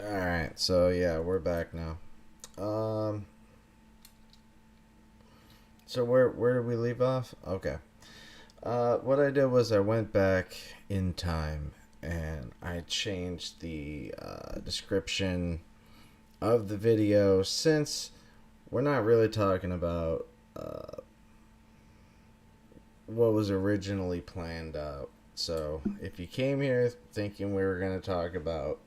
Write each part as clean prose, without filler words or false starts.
All right, so yeah, we're back now. Um, so where did we leave off? Okay. What I did was I went back in time and I changed the description of the video since we're not really talking about what was originally planned out. So if you came here thinking we were going to talk about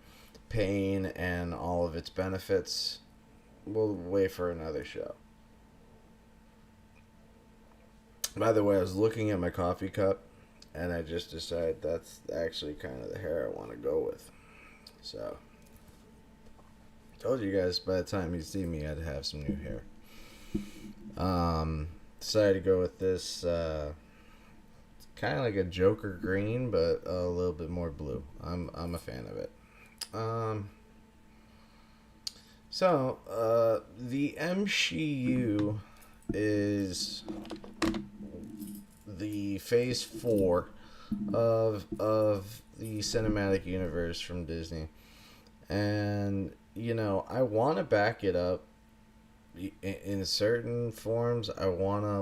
pain and all of its benefits, we'll wait for another show. By the way, I was looking at my coffee cup and I just decided that's actually kind of the hair I want to go with. So, told you guys by the time you see me, I'd have some new hair. Decided to go with this kind of like a Joker green, but a little bit more blue. I'm a fan of it. Um, the MCU is the Phase Four of the cinematic universe from Disney, and I want to back it up in certain forms. I want to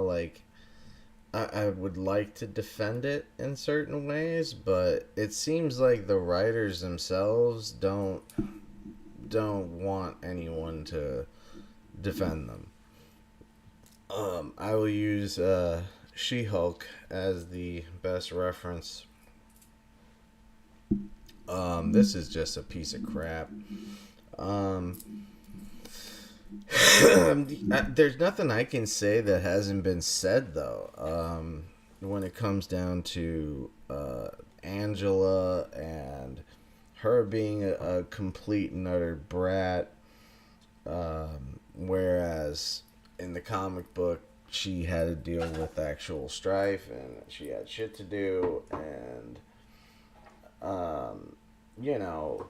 I would like to defend it in certain ways, but it seems like the writers themselves don't want anyone to defend them. I will use She Hulk as the best reference. This is just a piece of crap. Um, there's nothing I can say that hasn't been said though. When it comes down to Angela and her being a complete and utter brat, whereas in the comic book she had to deal with actual strife and she had shit to do and um, you know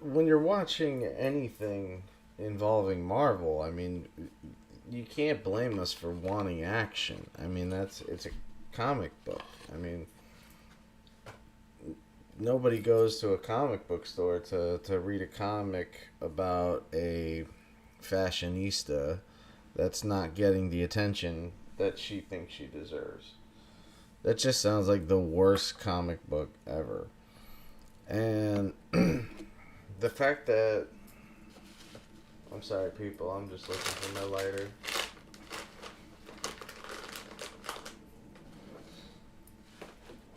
when you're watching anything involving Marvel, I mean, you can't blame us for wanting action. I mean, it's a comic book. I mean, nobody goes to a comic book store to read a comic about a fashionista that's not getting the attention that she thinks she deserves. That just sounds like the worst comic book ever. And the fact that I'm sorry, people. I'm just looking for my lighter.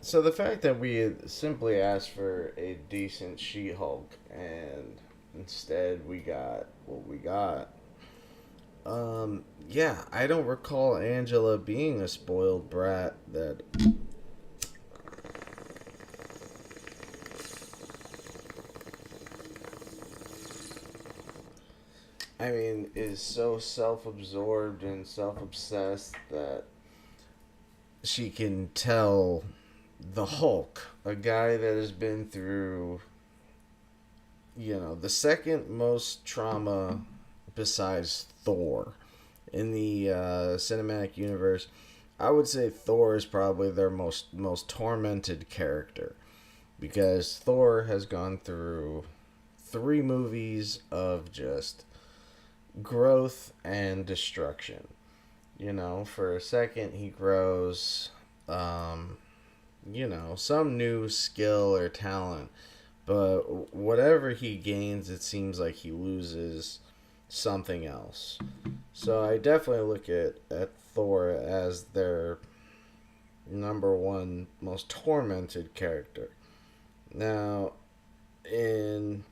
So the fact that we had simply asked for a decent She-Hulk and instead we got what we got. Yeah, I don't recall Angela being a spoiled brat that I mean is so self-absorbed and self-obsessed that she can tell the Hulk, a guy that has been through, the second most trauma besides Thor in the cinematic universe. I would say Thor is probably their most tormented character because Thor has gone through three movies of just growth and destruction. For a second he grows some new skill or talent. But whatever he gains, it seems like he loses something else. So I definitely look at Thor as their number one most tormented character. Now, in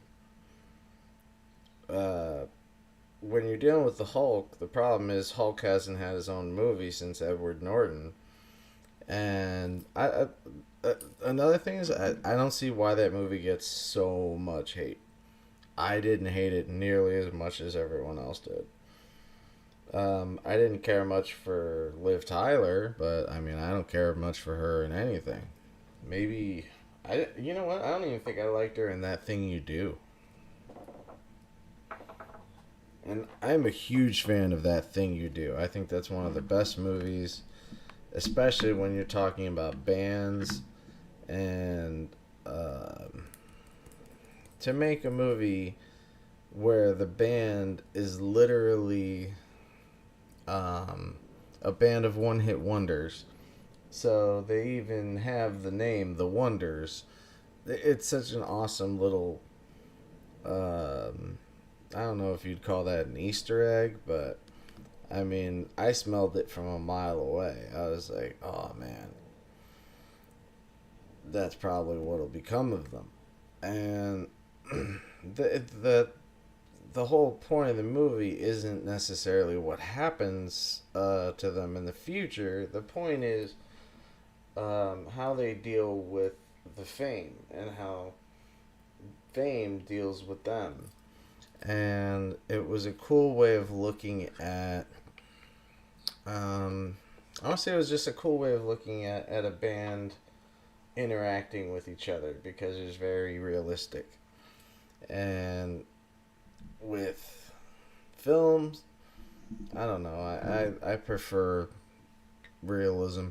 uh, when you're dealing with the Hulk, the problem is Hulk hasn't had his own movie since Edward Norton, and another thing is I don't see why that movie gets so much hate. I didn't hate it nearly as much as everyone else did. I didn't care much for Liv Tyler, but I mean I don't care much for her in anything. Maybe you know what? I don't even think I liked her in That Thing You Do. And I'm a huge fan of That Thing You Do. I think that's one of the best movies, especially when you're talking about bands and to make a movie where the band is literally a band of one hit wonders. So they even have the name The Wonders. It's such an awesome little. I don't know if you'd call that an Easter egg, but I mean, I smelled it from a mile away. I was like, oh man, that's probably what'll become of them. And the the whole point of the movie isn't necessarily what happens to them in the future. The point is how they deal with the fame and how fame deals with them. And it was a cool way of looking at. I want to say it was just a cool way of looking at a band interacting with each other because it was very realistic. And with films, I don't know. I prefer realism.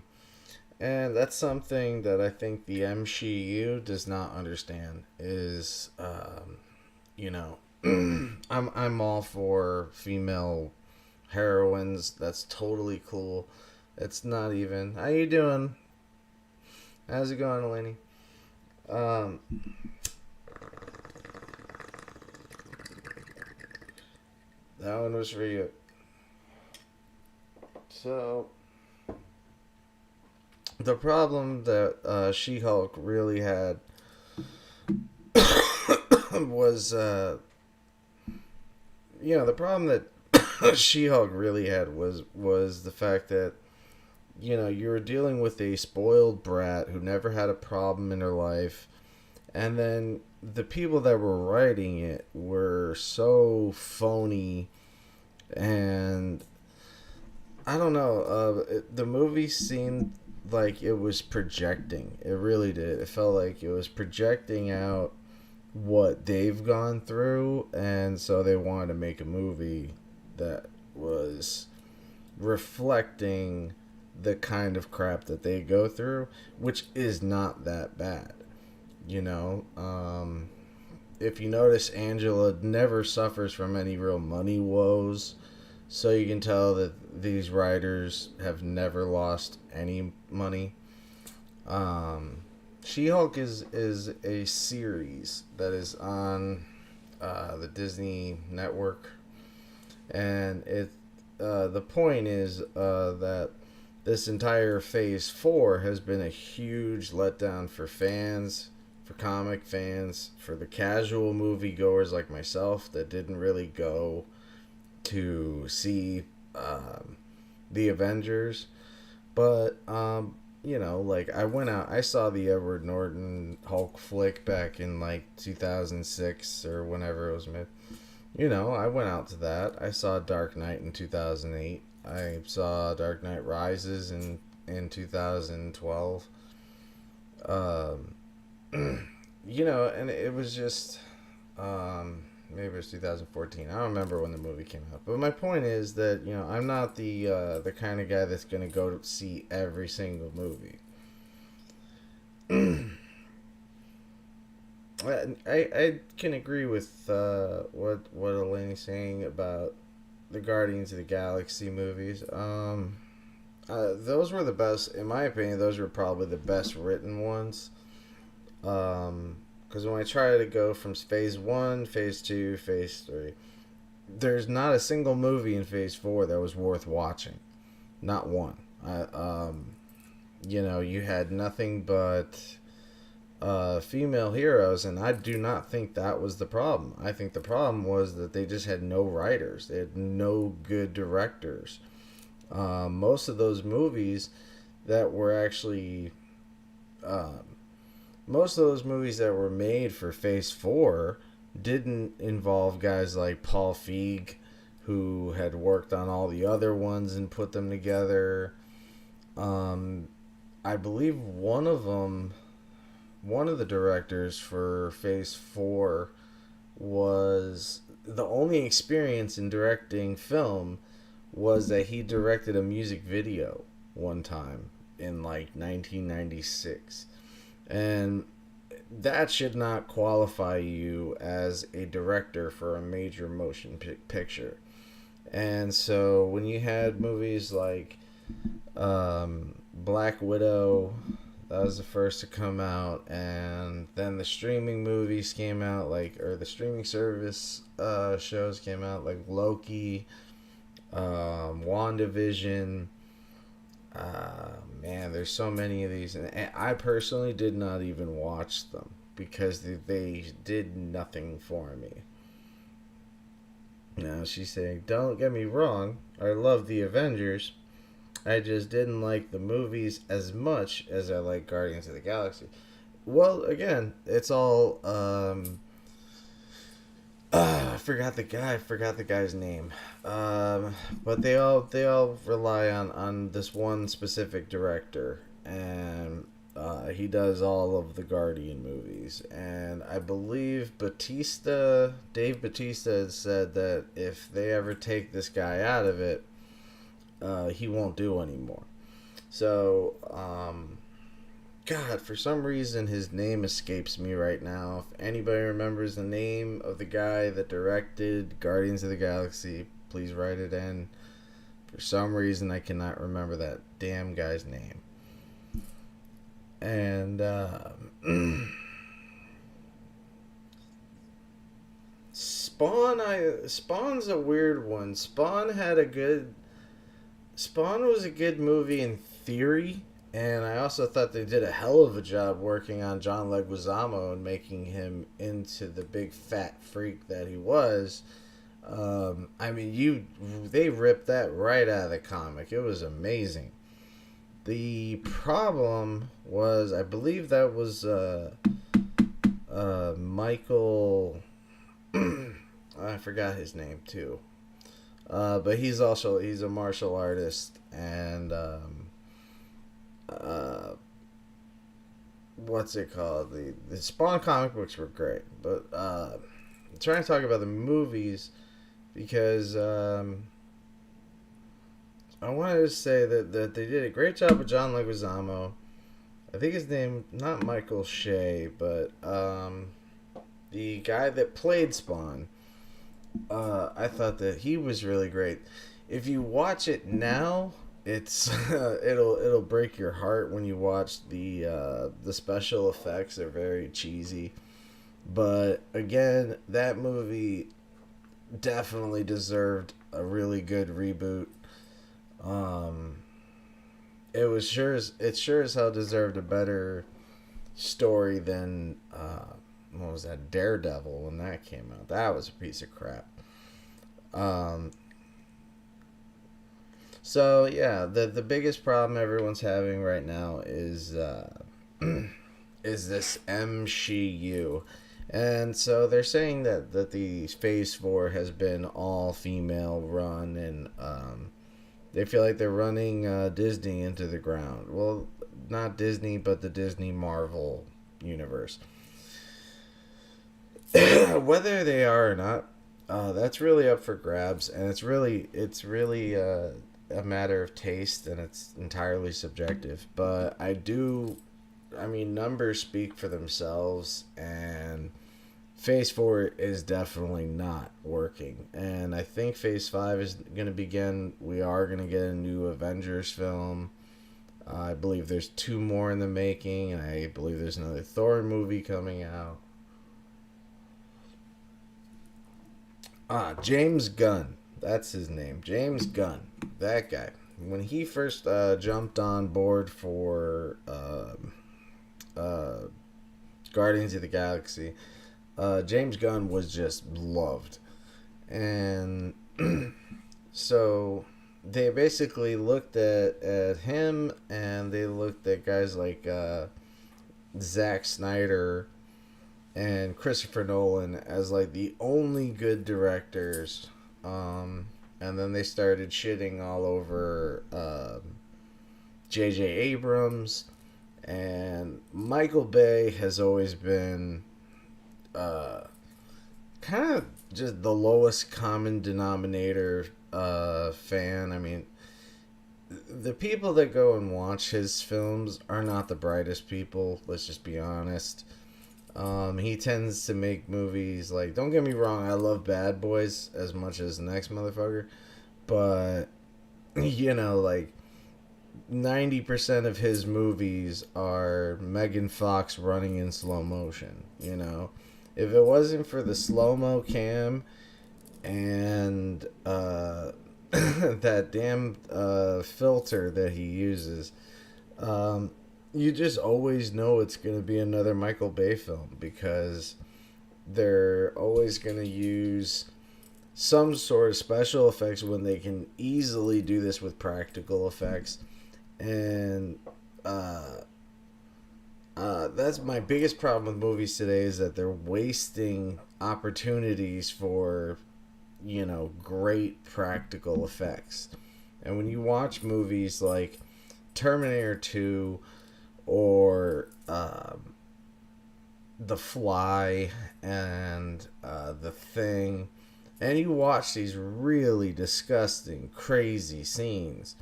And that's something that I think the MCU does not understand is, you know, I'm all for female heroines. That's totally cool. It's not even. How you doing? How's it going, Eleni? Um, that one was for you. So the problem that She-Hulk really had was, the problem that She-Hulk really had was the fact that you were dealing with a spoiled brat who never had a problem in her life, and then the people that were writing it were so phony, and I don't know. The movie seemed like it was projecting. It really did. It felt like it was projecting out what they've gone through, and so they wanted to make a movie that was reflecting the kind of crap that they go through, which is not that bad. You know, if you notice, Angela never suffers from any real money woes. So you can tell that these writers have never lost any money. She-Hulk is a series that is on the Disney network, and the point is that this entire Phase 4 has been a huge letdown for fans, for comic fans, for the casual moviegoers like myself that didn't really go to see the Avengers. But, like I went out, I saw the Edward Norton Hulk flick back in like 2006 or whenever it was made. I went out to that. I saw Dark Knight in 2008. I saw Dark Knight Rises in 2012. Um, and it was just, maybe it was 2014. I don't remember when the movie came out. But my point is that, I'm not the kind of guy that's going to go to see every single movie. I can agree with what Elaine's saying about the Guardians of the Galaxy movies. Those were the best, in my opinion. Those were probably the best written ones. Because when I try to go from Phase 1, Phase 2, Phase 3, there's not a single movie in Phase 4 that was worth watching. Not one. You had nothing but female heroes, and I do not think that was the problem. I think the problem was that they just had no writers. They had no good directors. Most of those movies that were actually... most of those movies that were made for Phase 4 didn't involve guys like Paul Feig, who had worked on all the other ones and put them together. I believe one of the directors for Phase 4 was... the only experience in directing film was that he directed a music video one time in like 1996. And that should not qualify you as a director for a major motion picture. And so when you had movies like Black Widow, that was the first to come out, and then the streaming movies came out, like, or the streaming service shows came out, like Loki, WandaVision. Man, there's so many of these, and I personally did not even watch them because they did nothing for me. Now she's saying, "Don't get me wrong, I love the Avengers. I just didn't like the movies as much as I like Guardians of the Galaxy." Well, again, it's all I forgot the guy. I forgot the guy's name. But they all rely on this one specific director, and he does all of the Guardian movies. And I believe Dave Batista, has said that if they ever take this guy out of it, he won't do anymore. So, God, for some reason his name escapes me right now. If anybody remembers the name of the guy that directed Guardians of the Galaxy, please write it in. For some reason I cannot remember that damn guy's name. And Spawn's a weird one. Spawn was a good movie in theory, and I also thought they did a hell of a job working on John Leguizamo and making him into the big fat freak that he was. I mean, they ripped that right out of the comic. It was amazing. The problem was, I believe that was Michael. I forgot his name too. But he's a martial artist, and what's it called? The Spawn comic books were great, but I'm trying to talk about the movies because I wanted to say that they did a great job with John Leguizamo. I think his name, not Michael Shea, but the guy that played Spawn. I thought that he was really great. If you watch it now, it's it'll break your heart when you watch the special effects. They're very cheesy, but again, that movie definitely deserved a really good reboot. Um, it sure as hell deserved a better story than what was that, Daredevil, when that came out. That was a piece of crap. Um, so yeah, the biggest problem everyone's having right now is this MCU. And so they're saying that the Phase 4 has been all female run, and they feel like they're running Disney into the ground. Well, not Disney, but the Disney Marvel universe. Whether they are or not, that's really up for grabs, and it's really a matter of taste, and it's entirely subjective. But I mean, numbers speak for themselves, and Phase 4 is definitely not working. And I think Phase 5 is going to begin. We are going to get a new Avengers film. I believe there's two more in the making, and I believe there's another Thor movie coming out. James Gunn. That's his name. James Gunn. That guy. When he first jumped on board for uh, Guardians of the Galaxy, James Gunn was just loved. And so they basically looked at him, and they looked at guys like Zack Snyder and Christopher Nolan as like the only good directors. And then they started shitting all over J.J. Abrams, and Michael Bay has always been kind of just the lowest common denominator fan. I mean, the people that go and watch his films are not the brightest people. Let's just be honest. He tends to make movies like, don't get me wrong, I love Bad Boys as much as the next motherfucker, but like 90% of his movies are Megan Fox running in slow motion. If it wasn't for the slow mo cam and that damn filter that he uses, um, you just always know it's going to be another Michael Bay film because they're always going to use some sort of special effects when they can easily do this with practical effects. And that's my biggest problem with movies today, is that they're wasting opportunities for great practical effects. And when you watch movies like Terminator 2 or The Fly and The Thing, and you watch these really disgusting, crazy scenes,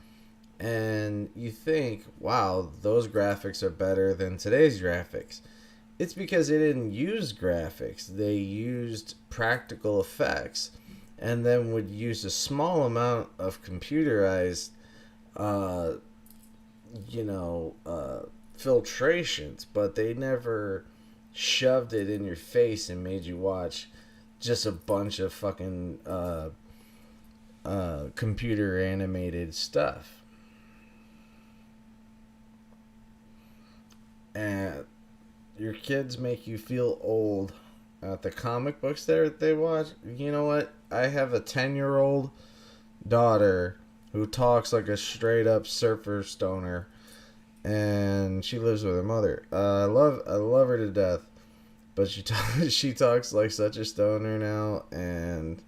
and you think, wow, those graphics are better than today's graphics. It's because they didn't use graphics, they used practical effects, and then would use a small amount of computerized, uh, filtrations, but they never shoved it in your face and made you watch just a bunch of fucking computer animated stuff. And your kids make you feel old at the comic books that they watch. You know what? I have a 10-year-old daughter who talks like a straight up surfer stoner, and she lives with her mother. I love her to death, but she talks like such a stoner now, and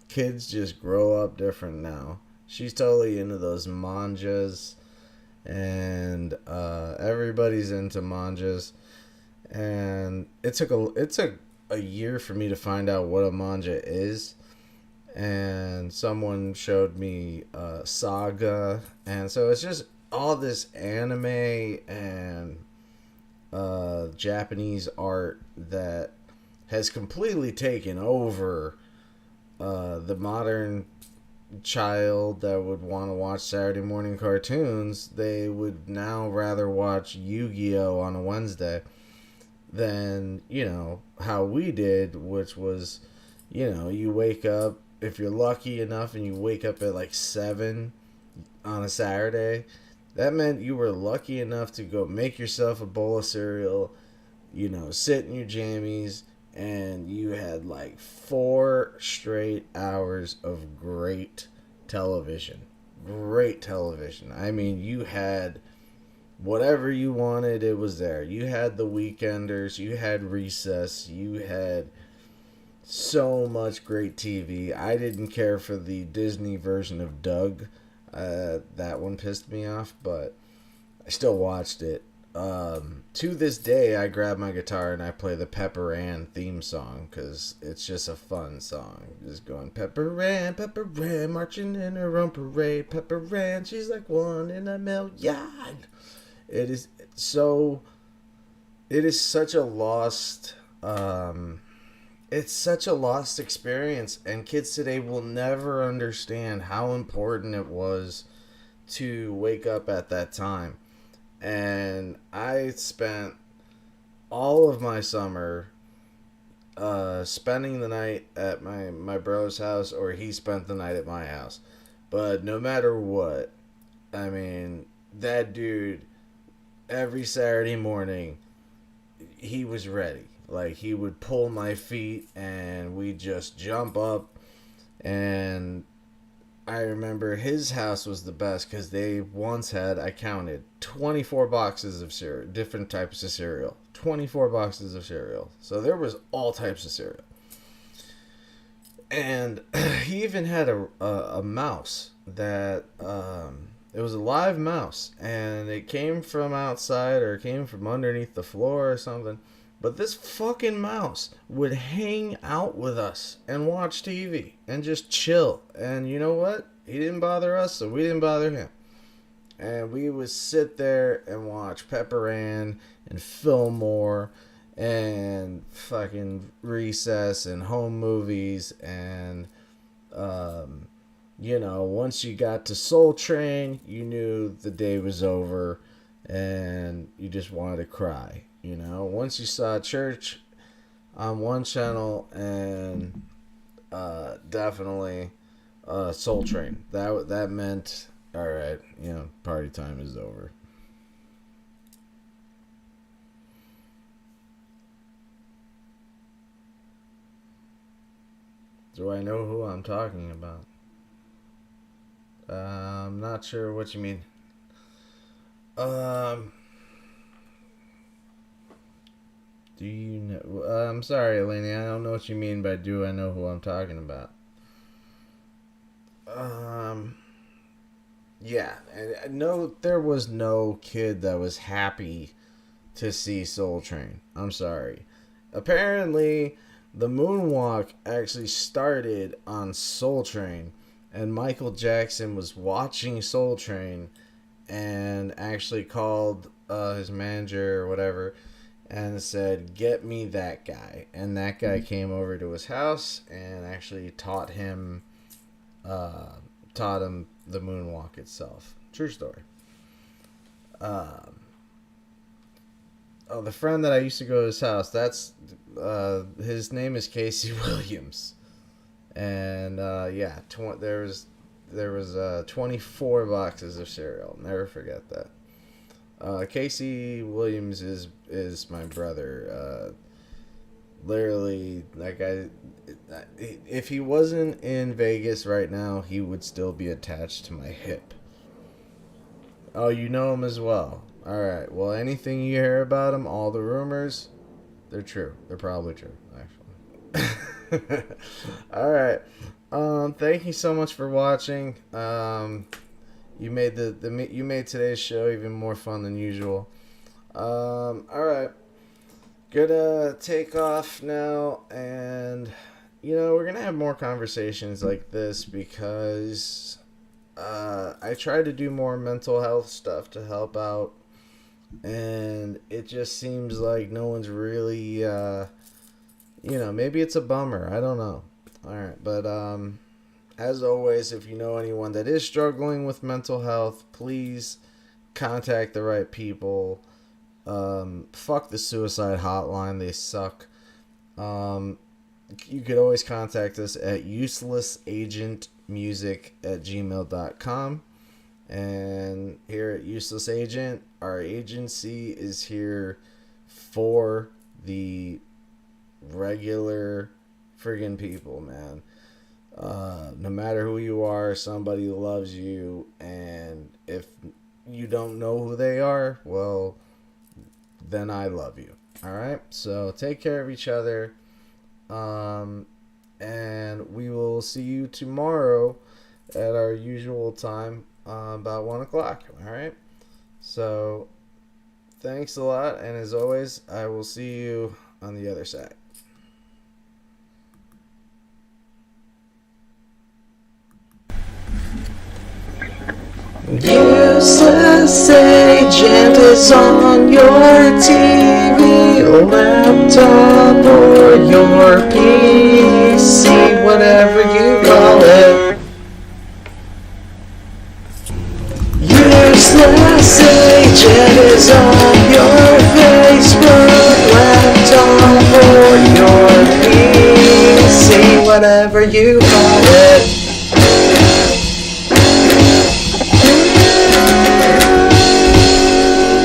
kids just grow up different now. She's totally into those manjas, and everybody's into manjas. And it took a year for me to find out what a manga is, and someone showed me Saga, and so it's just all this anime and Japanese art that has completely taken over the modern child that would want to watch Saturday morning cartoons. They would now rather watch Yu-Gi-Oh on a Wednesday than how we did, which was you wake up, if you're lucky enough and you wake up at like 7 on a Saturday, that meant you were lucky enough to go make yourself a bowl of cereal, sit in your jammies, and you had like 4 straight hours of great television. Great television. I mean, you had whatever you wanted, it was there. You had the Weekenders, you had Recess, you had so much great TV. I didn't care for the Disney version of Doug. That one pissed me off, but I still watched it. To this day, I grab my guitar and I play the Pepper Ann theme song because it's just a fun song. Just going, Pepper Ann, marching in her own parade. Pepper Ann, she's like one in a million. It is so. It is such a lost. It's such a lost experience, and kids today will never understand how important it was to wake up at that time. And I spent all of my summer spending the night at my bro's house, or he spent the night at my house. But no matter what, I mean, that dude, every Saturday morning, he was ready. Like, he would pull my feet and we'd just jump up. And I remember his house was the best because they once had, I counted, 24 boxes of cereal, different types of cereal. 24 boxes of cereal. So there was all types of cereal. And he even had a mouse that, it was a live mouse. And it came from outside or it came from underneath the floor or something. But this fucking mouse would hang out with us and watch TV and just chill. And you know what? He didn't bother us, so we didn't bother him. And we would sit there and watch Pepper Ann and Fillmore and fucking Recess and home movies and once you got to Soul Train, you knew the day was over and you just wanted to cry. Once you saw Church on one channel and definitely Soul Train, that meant, all right, party time is over. Do I know who I'm talking about? I'm not sure what you mean. Do you know? I'm sorry, Eleni. I don't know what you mean by do I know who I'm talking about. Yeah. No, there was no kid that was happy to see Soul Train. I'm sorry. Apparently, the moonwalk actually started on Soul Train, and Michael Jackson was watching Soul Train and actually called his manager or whatever and said, "Get me that guy." And that guy came over to his house and actually taught him the moonwalk itself. True story. The friend that I used to go to his house, that's his name is Casey Williams, and there was 24 boxes of cereal. Never forget that. Casey Williams is my brother. Literally, that guy, if he wasn't in Vegas right now, he would still be attached to my hip. Oh, you know him as well. Alright, well, anything you hear about him, all the rumors, they're true. They're probably true, actually. Alright. Thank you so much for watching. You made you made today's show even more fun than usual. Alright. Gonna take off now, and we're gonna have more conversations like this because I try to do more mental health stuff to help out, and it just seems like no one's really maybe it's a bummer, I don't know. Alright, but as always, if you know anyone that is struggling with mental health, please contact the right people. Fuck the suicide hotline, they suck. You could always contact us at uselessagentmusic@gmail.com. And here at Useless Agent, our agency is here for the regular friggin' people, man. No matter who you are, somebody loves you, and if you don't know who they are, well, then I love you. Alright? So take care of each other. And we will see you tomorrow at our usual time, about 1 o'clock. Alright? So thanks a lot, and as always, I will see you on the other side. Useless Agent is on your TV, or laptop, or your PC, whatever you call it. Useless Agent is on your Facebook, laptop, or your PC, whatever you call it.